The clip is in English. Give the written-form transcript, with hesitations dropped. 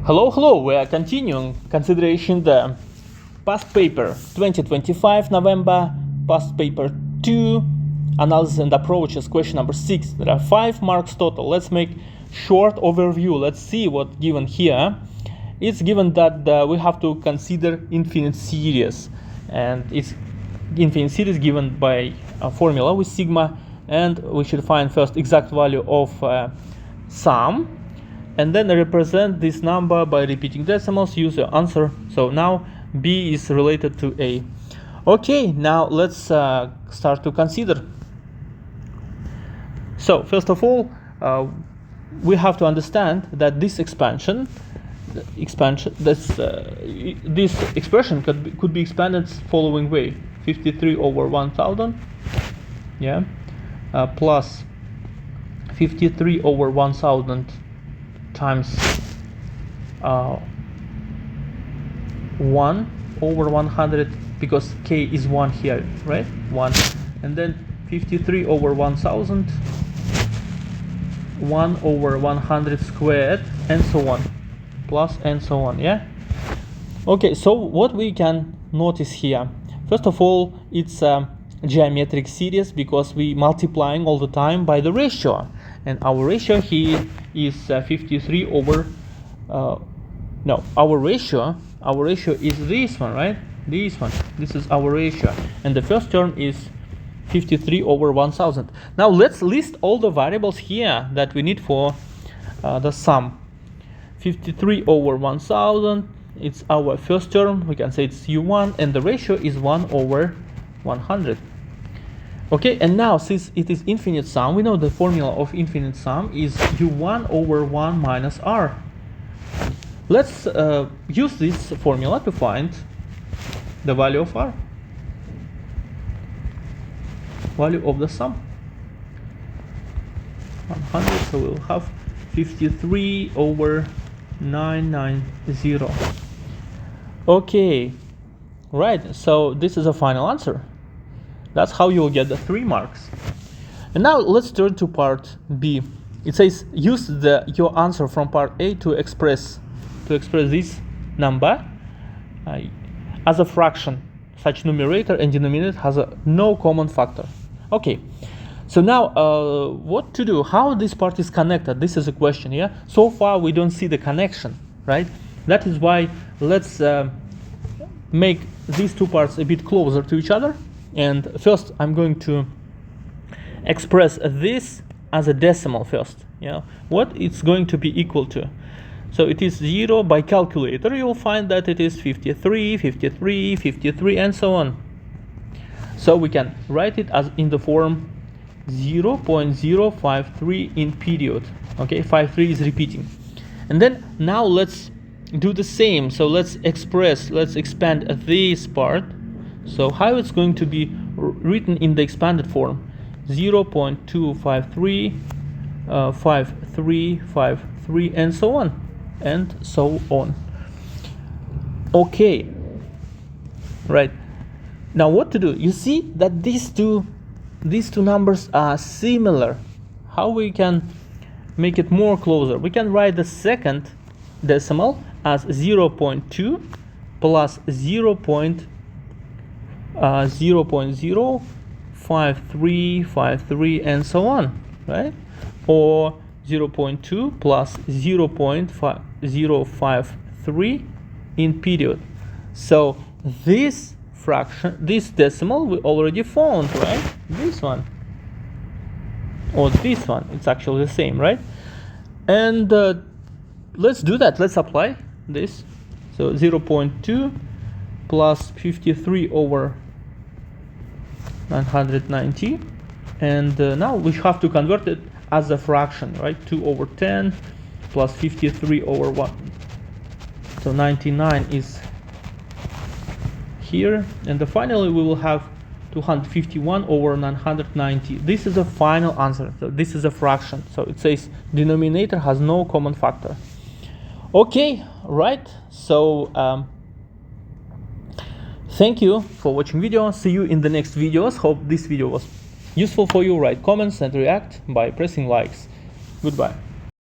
Hello, we are continuing consideration the past paper 2025 November, past paper 2, analysis and approaches, question number 6. There are 5 marks total. Let's make short overview. Let's see what given here. It's given that we have to consider infinite series, and it's infinite series given by a formula with sigma, and we should find first exact value of sum, and then represent this number by repeating decimals, use your answer. So now B is related to A. Okay, now let's start to consider. So first of all, we have to understand that this expansion, this expression could be expanded following way: 53 over 1000, yeah, plus 53 over 1000 times 1 over 100, because k is 1 here, right? 1, and then 53 over 1000, 1 over 100 squared, and so on, plus and so on, yeah? Okay, so what we can notice here, first of all, it's a geometric series because we multiplying all the time by the ratio, and our ratio here is 53 over our ratio is this one, right? This is our ratio, and the first term is 53 over 1000. Now let's list all the variables here that we need for the sum. 53 over 1000, it's our first term, we can say it's u1, and the ratio is 1 over 100. Okay, and now since it is infinite sum, we know the formula of infinite sum is u1 over 1 minus r. Let's use this formula to find the value of r, value of the sum, 100. So we'll have 53 over 990. Okay, right, so this is a final answer. That's how you'll get the 3 marks. And now let's turn to part B. It says use your answer from part A to express this number as a fraction. Such numerator and denominator has no common factor. Okay, so now what to do? How this part is connected? This is a question, yeah? So far we don't see the connection, right? That is why let's make these two parts a bit closer to each other. And first I'm going to express this as a decimal first, yeah? What it's going to be equal to. So it is 0 by calculator. You will find that it is 53, 53, 53, and so on. So we can write it as in the form 0.053 in period. Okay, 53 is repeating. And then now let's do the same. So let's expand this part. So how it's going to be written in the expanded form: 0.253, 5353, and so on, and so on. Okay, right. Now what to do? You see that these two numbers are similar. How we can make it more closer? We can write the second decimal as 0.2 plus 0.05353, and so on, right? Or 0.2 plus 0.053 in period. So this fraction, this decimal, we already found, right? This one or this one, it's actually the same, right? And let's do that. Let's apply this. So 0.2 plus 53 over 990, and now we have to convert it as a fraction, right? 2 over 10 plus 53 over 1. So 99 is here, and finally we will have 251 over 990. This is a final answer. So this is a fraction. So it says denominator has no common factor. Okay, right. So thank you for watching video. See you in the next videos. Hope this video was useful for you. Write comments and react by pressing likes. Goodbye.